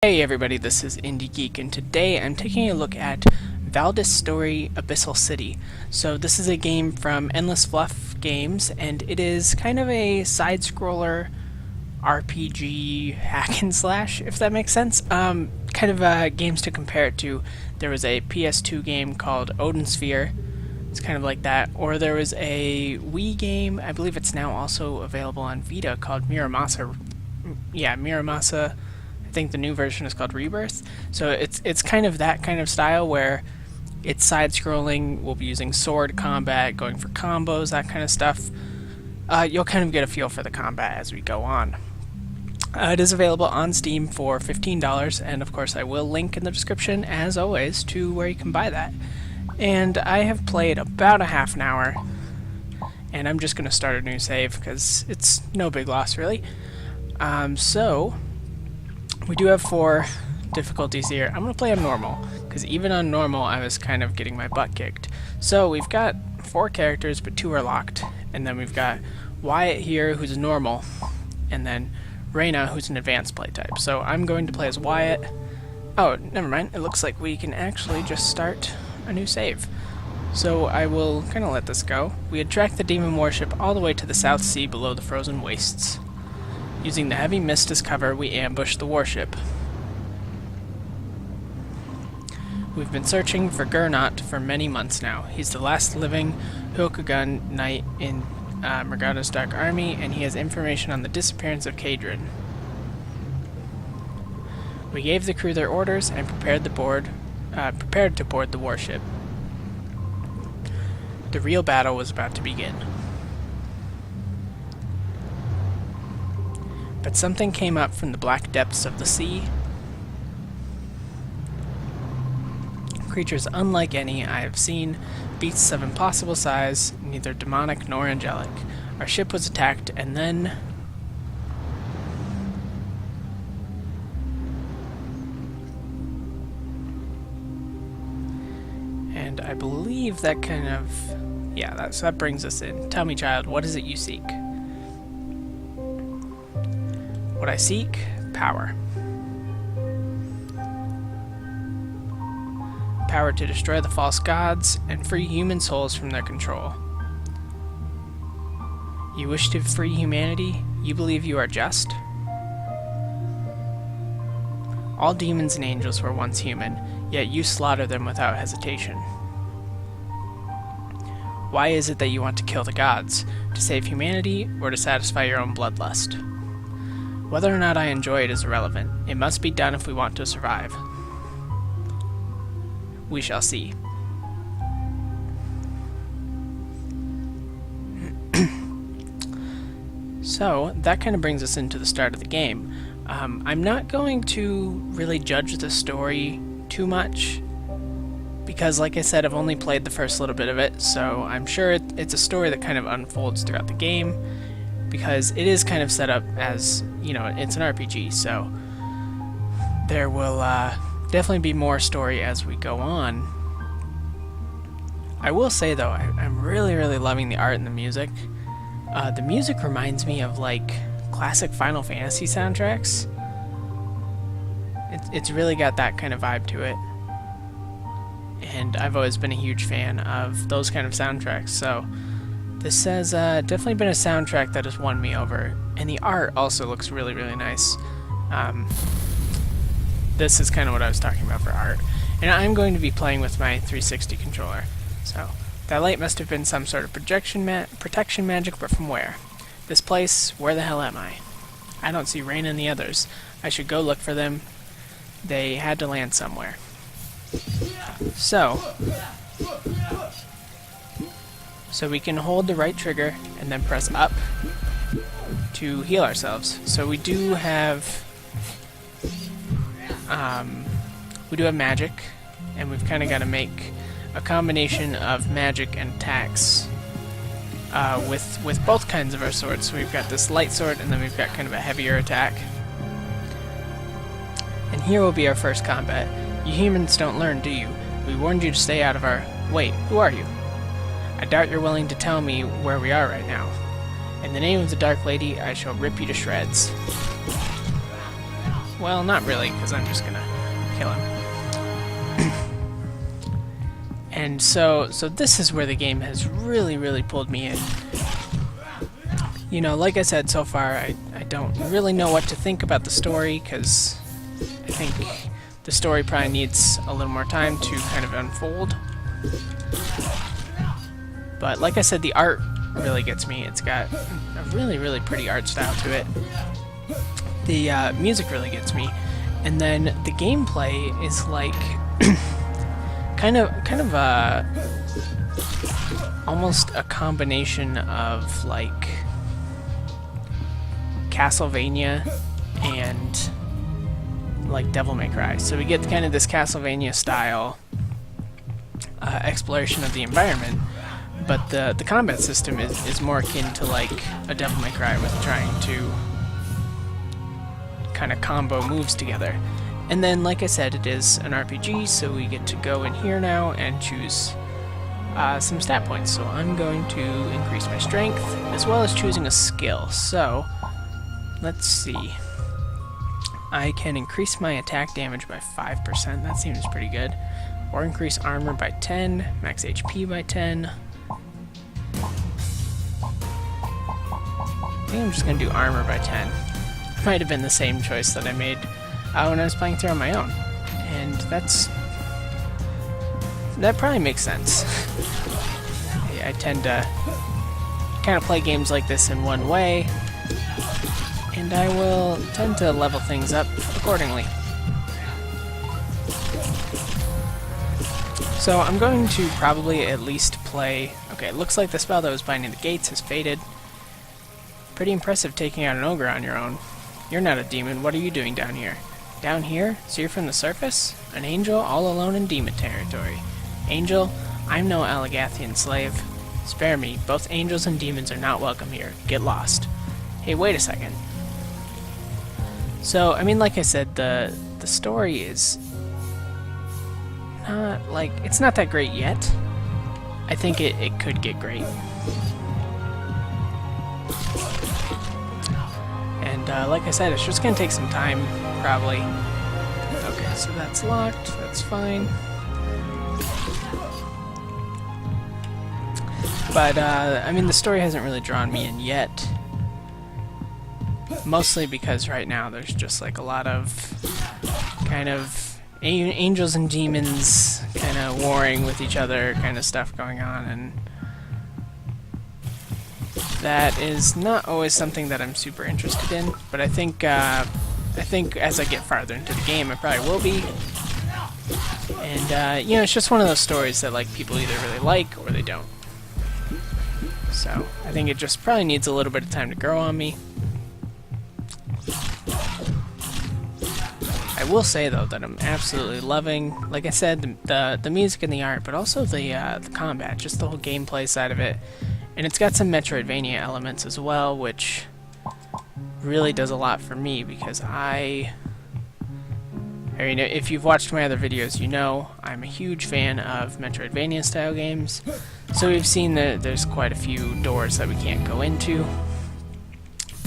Hey everybody, this is IndieGeek, and today I'm taking a look at Valdis story Abyssal City. So this is a game from Endless Fluff Games, and it is kind of a side-scroller RPG hack and slash, if that makes sense. Kind of games to compare it to. There was a PS2 game called Odin Sphere. It's kind of like that. Or there was a Wii game, I believe it's now also available on Vita, called Miramasa. Yeah, Miramasa. I think the new version is called Rebirth. So it's kind of that kind of style where it's side-scrolling. We'll be using sword combat, going for combos, that kind of stuff. You'll kind of get a feel for the combat as we go on. It is available on Steam for $15, and of course I will link in the description, as always, to where you can buy that. And I have played about a half an hour, and I'm just going to start a new save, because it's no big loss, really. We do have 4 difficulties here. I'm going to play on normal, because even on normal I was kind of getting my butt kicked. So we've got 4 characters, but 2 are locked. And then we've got Wyatt here, who's normal, and then Reyna, who's an advanced play type. So I'm going to play as Wyatt. Oh, never mind. It looks like we can actually just start a new save. So I will kind of let this go. We had tracked the demon warship all the way to the South Sea below the frozen wastes. Using the heavy mist as cover, we ambushed the warship. We've been searching for Gernot for many months now. He's the last living Hyokugun knight in Morgana's Dark Army, and he has information on the disappearance of Kadrin. We gave the crew their orders and prepared to board the warship. The real battle was about to begin. But something came up from the black depths of the sea. Creatures unlike any I have seen, beasts of impossible size, neither demonic nor angelic. Our ship was attacked, and then... And I believe that kind of... Yeah, that brings us in. Tell me, child, what is it you seek? What I seek? Power. Power to destroy the false gods and free human souls from their control. You wish to free humanity? You believe you are just? All demons and angels were once human, yet you slaughter them without hesitation. Why is it that you want to kill the gods? To save humanity, or to satisfy your own bloodlust? Whether or not I enjoy it is irrelevant. It must be done if we want to survive. We shall see. So, that kind of brings us into the start of the game. I'm not going to really judge the story too much, because like I said, I've only played the first little bit of it, so I'm sure it's a story that kind of unfolds throughout the game, because it is kind of set up as, you know, it's an RPG, so there will definitely be more story as we go on. I will say, though, I'm really, really loving the art and the music. The music reminds me of, like, classic Final Fantasy soundtracks. It's really got that kind of vibe to it. And I've always been a huge fan of those kind of soundtracks, so this has definitely been a soundtrack that has won me over, and the art also looks really, really nice. This is kind of what I was talking about for art. And I'm going to be playing with my 360 controller. So, that light must have been some sort of protection magic, but from where? This place, where the hell am I? I don't see Reyna and the others. I should go look for them. They had to land somewhere. So we can hold the right trigger and then press up to heal ourselves. So we do have magic, and we've kind of got to make a combination of magic and attacks with both kinds of our swords. So we've got this light sword, and then we've got kind of a heavier attack. And here will be our first combat. You humans don't learn, do you? We warned you to stay out of our... Wait, who are you? I doubt you're willing to tell me where we are right now. In the name of the Dark Lady, I shall rip you to shreds. Well, not really, because I'm just gonna kill him. And so this is where the game has really pulled me in. You know, like I said, so far I don't really know what to think about the story, because I think the story probably needs a little more time to kind of unfold. But like I said, the art really gets me. It's got a really pretty art style to it. The music really gets me. And then the gameplay is like kind of almost a combination of like Castlevania and like Devil May Cry. So we get kind of this Castlevania style exploration of the environment, but the combat system is more akin to like a Devil May Cry, with trying to kind of combo moves together. And then, like I said, it is an RPG, so we get to go in here now and choose some stat points. So I'm going to increase my strength, as well as choosing a skill. So, let's see. I can increase my attack damage by 5%, that seems pretty good. Or increase armor by 10, max HP by 10. I think I'm just going to do armor by 10. Might have been the same choice that I made when I was playing through on my own. And that probably makes sense. I tend to kind of play games like this in one way, and I will tend to level things up accordingly. So I'm going to probably at least play... Okay, it looks like the spell that was binding the gates has faded. Pretty impressive taking out an ogre on your own. You're not a demon, what are you doing down here? Down here? So you're from the surface? An angel all alone in demon territory. Angel, I'm no Allegathian slave. Spare me, both angels and demons are not welcome here. Get lost. Hey, wait a second. So, I mean, like I said, the story is not, like, it's not that great yet. I think it could get great. And like I said, it's just going to take some time, probably. Okay, so that's locked. That's fine. But, I mean, the story hasn't really drawn me in yet. Mostly because right now there's just, like, a lot of kind of angels and demons kind of warring with each other kind of stuff going on, and that is not always something that I'm super interested in, but I think as I get farther into the game I probably will be. And you know, it's just one of those stories that like people either really like or they don't. So I think it just probably needs a little bit of time to grow on me. I will say though that I'm absolutely loving, like I said, the music and the art, but also the combat, just the whole gameplay side of it. And it's got some Metroidvania elements as well, which really does a lot for me, because I mean, if you've watched my other videos, you know I'm a huge fan of Metroidvania style games. So we've seen that there's quite a few doors that we can't go into.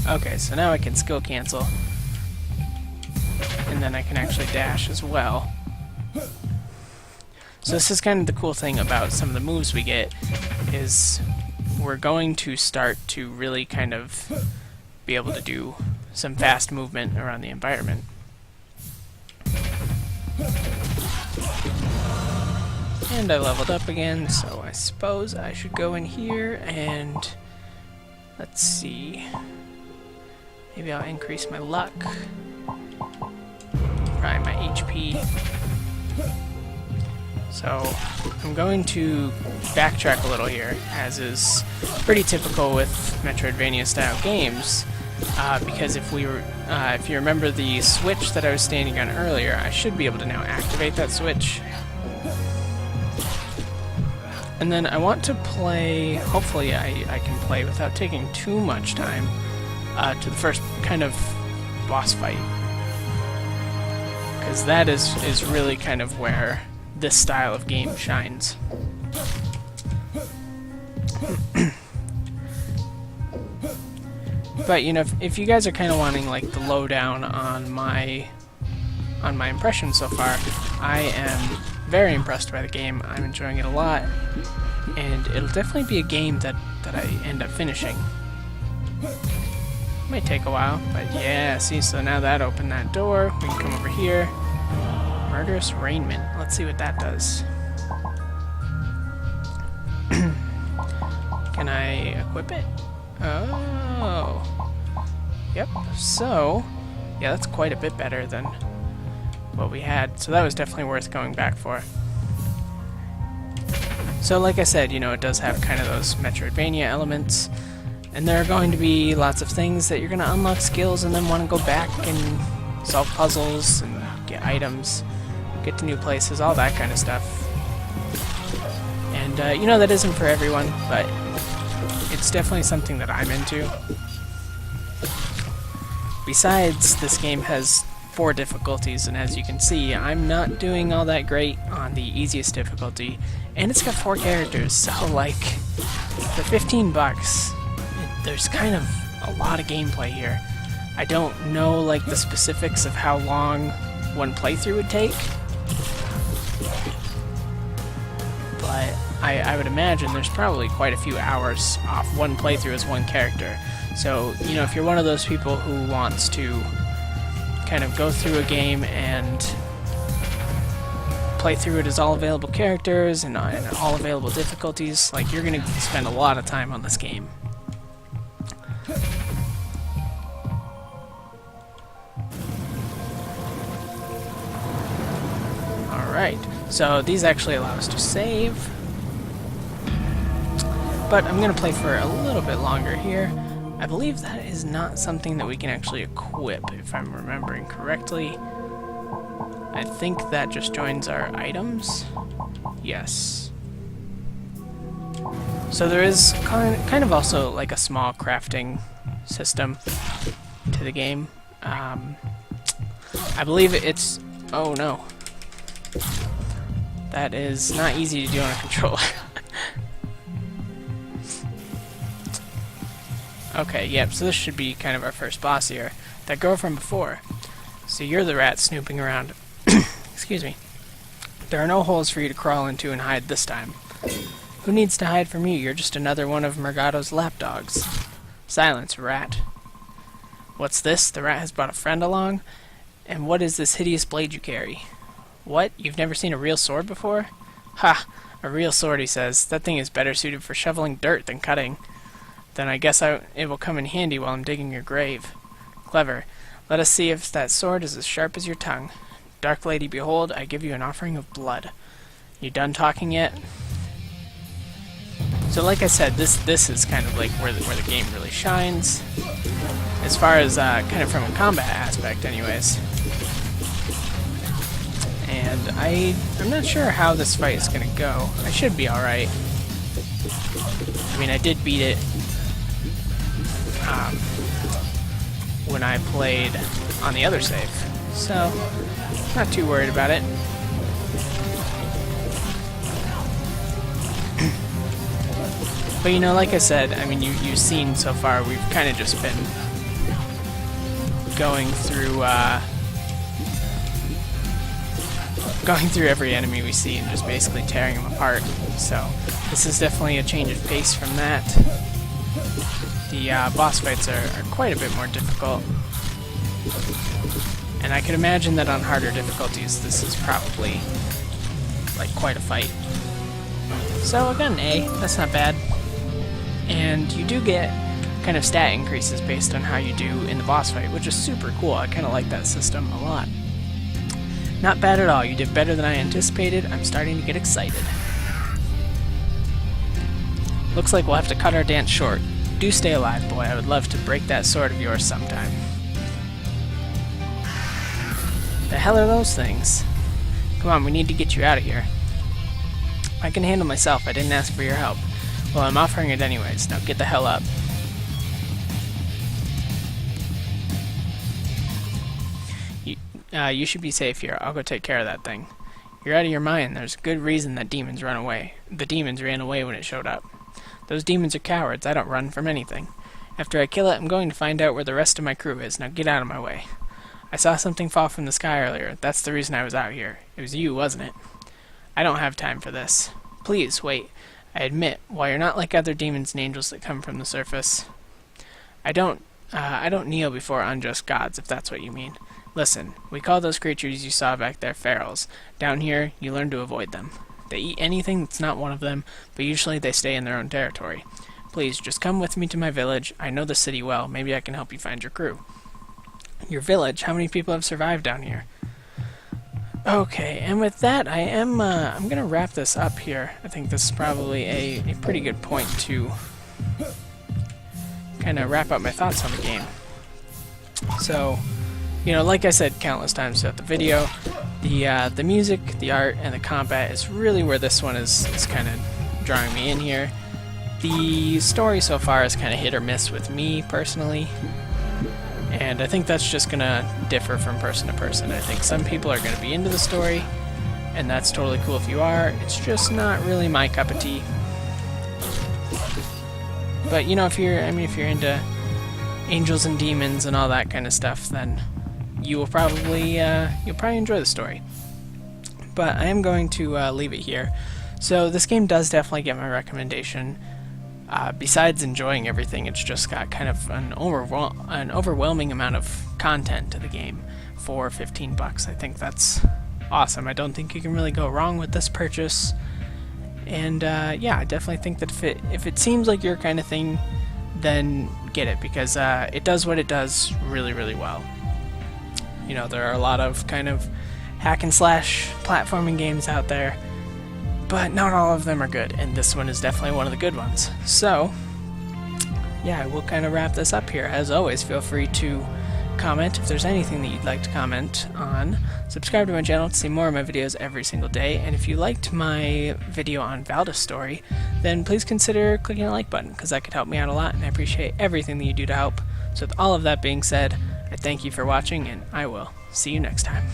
Okay, so now I can skill cancel. And then I can actually dash as well. So this is kind of the cool thing about some of the moves we get, is we're going to start to really kind of be able to do some fast movement around the environment. And I leveled up again, so I suppose I should go in here and let's see. Maybe I'll increase my luck. Probably my HP. So I'm going to backtrack a little here, as is pretty typical with Metroidvania style games, because if you remember the switch that I was standing on earlier, I should be able to now activate that switch. And then I want to play, hopefully I can play without taking too much time, to the first kind of boss fight. Because that is really kind of where this style of game shines. But, you know, if you guys are kind of wanting, like, the lowdown on my on my impression so far, I am very impressed by the game. I'm enjoying it a lot, and it'll definitely be a game that I end up finishing. Might take a while, but yeah, see, so now that opened that door. We can come over here. Murderous Raiment. Let's see what that does. Can I equip it? Oh. Yep, so, yeah, that's quite a bit better than what we had. So that was definitely worth going back for. So like I said, you know, it does have kind of those Metroidvania elements. And there are going to be lots of things that you're going to unlock skills and then want to go back and solve puzzles and get items, get to new places, all that kind of stuff. And, you know, that isn't for everyone, but it's definitely something that I'm into. Besides, this game has 4 difficulties, and as you can see, I'm not doing all that great on the easiest difficulty. And it's got 4 characters, so, like, for 15 bucks... there's kind of a lot of gameplay here. I don't know, like, the specifics of how long one playthrough would take, but I would imagine there's probably quite a few hours off one playthrough as one character. So, you know, if you're one of those people who wants to kind of go through a game and play through it as all available characters and all available difficulties, like, you're gonna spend a lot of time on this game. Alright, so these actually allow us to save, but I'm going to play for a little bit longer here. I believe that is not something that we can actually equip, if I'm remembering correctly. I think that just joins our items. Yes. So there is kind of also like a small crafting system to the game. I believe it's... oh no. That is not easy to do on a controller. Okay, yep, so this should be kind of our first boss here. That girl from before. So you're the rat snooping around. Excuse me. There are no holes for you to crawl into and hide this time. Who needs to hide from you? You're just another one of Mergado's lapdogs. Silence, rat. What's this? The rat has brought a friend along? And what is this hideous blade you carry? What? You've never seen a real sword before? Ha! A real sword, he says. That thing is better suited for shoveling dirt than cutting. Then I guess it will come in handy while I'm digging your grave. Clever. Let us see if that sword is as sharp as your tongue. Dark lady, behold, I give you an offering of blood. You done talking yet? So like I said, this is kind of like where the game really shines. As far as kind of from a combat aspect anyways. And I'm not sure how this fight is going to go. I should be alright. I mean, I did beat it when I played on the other save, so not too worried about it. But you know, like I said, I mean, you've seen so far, we've kind of just been going through every enemy we see and just basically tearing them apart. So this is definitely a change of pace from that. The boss fights are quite a bit more difficult. And I could imagine that on harder difficulties this is probably like quite a fight. So I got an A, that's not bad. And you do get kind of stat increases based on how you do in the boss fight, which is super cool. I kind of like that system a lot. Not bad at all, you did better than I anticipated. I'm starting to get excited. Looks like we'll have to cut our dance short. Do stay alive, boy. I would love to break that sword of yours sometime. The hell are those things? Come on, we need to get you out of here. I can handle myself. I didn't ask for your help. Well, I'm offering it anyways. Now get the hell up. You should be safe here. I'll go take care of that thing. You're out of your mind. There's a good reason that demons run away. The demons ran away when it showed up. Those demons are cowards. I don't run from anything. After I kill it, I'm going to find out where the rest of my crew is. Now get out of my way. I saw something fall from the sky earlier. That's the reason I was out here. It was you, wasn't it? I don't have time for this. Please, wait. I admit, while you're not like other demons and angels that come from the surface, I don't kneel before unjust gods, if that's what you mean. Listen, we call those creatures you saw back there ferals. Down here, you learn to avoid them. They eat anything that's not one of them, but usually they stay in their own territory. Please, just come with me to my village. I know the city well. Maybe I can help you find your crew. Your village? How many people have survived down here? Okay, and with that, I'm gonna wrap this up here. I think this is probably a pretty good point to kind of wrap up my thoughts on the game. So, you know, like I said countless times throughout the video, the music, the art, and the combat is really where this one is kind of drawing me in here. The story so far is kind of hit or miss with me personally, and I think that's just gonna differ from person to person. I think some people are gonna be into the story, and that's totally cool if you are. It's just not really my cup of tea. But you know, if you're into angels and demons and all that kind of stuff, then you'll probably enjoy the story. But I am going to leave it here. So this game does definitely get my recommendation. Besides enjoying everything, it's just got kind of an overwhelming amount of content to the game for 15 bucks. I think that's awesome. I don't think you can really go wrong with this purchase. And yeah, I definitely think that if it seems like your kind of thing, then get it, because it does what it does really, really well. You know, there are a lot of kind of hack and slash platforming games out there, but not all of them are good, and this one is definitely one of the good ones. So, yeah, we'll kind of wrap this up here. As always, feel free to comment if there's anything that you'd like to comment on. Subscribe to my channel to see more of my videos every single day, and if you liked my video on Valdis' story, then please consider clicking the like button, because that could help me out a lot, and I appreciate everything that you do to help. So with all of that being said, I thank you for watching, and I will see you next time.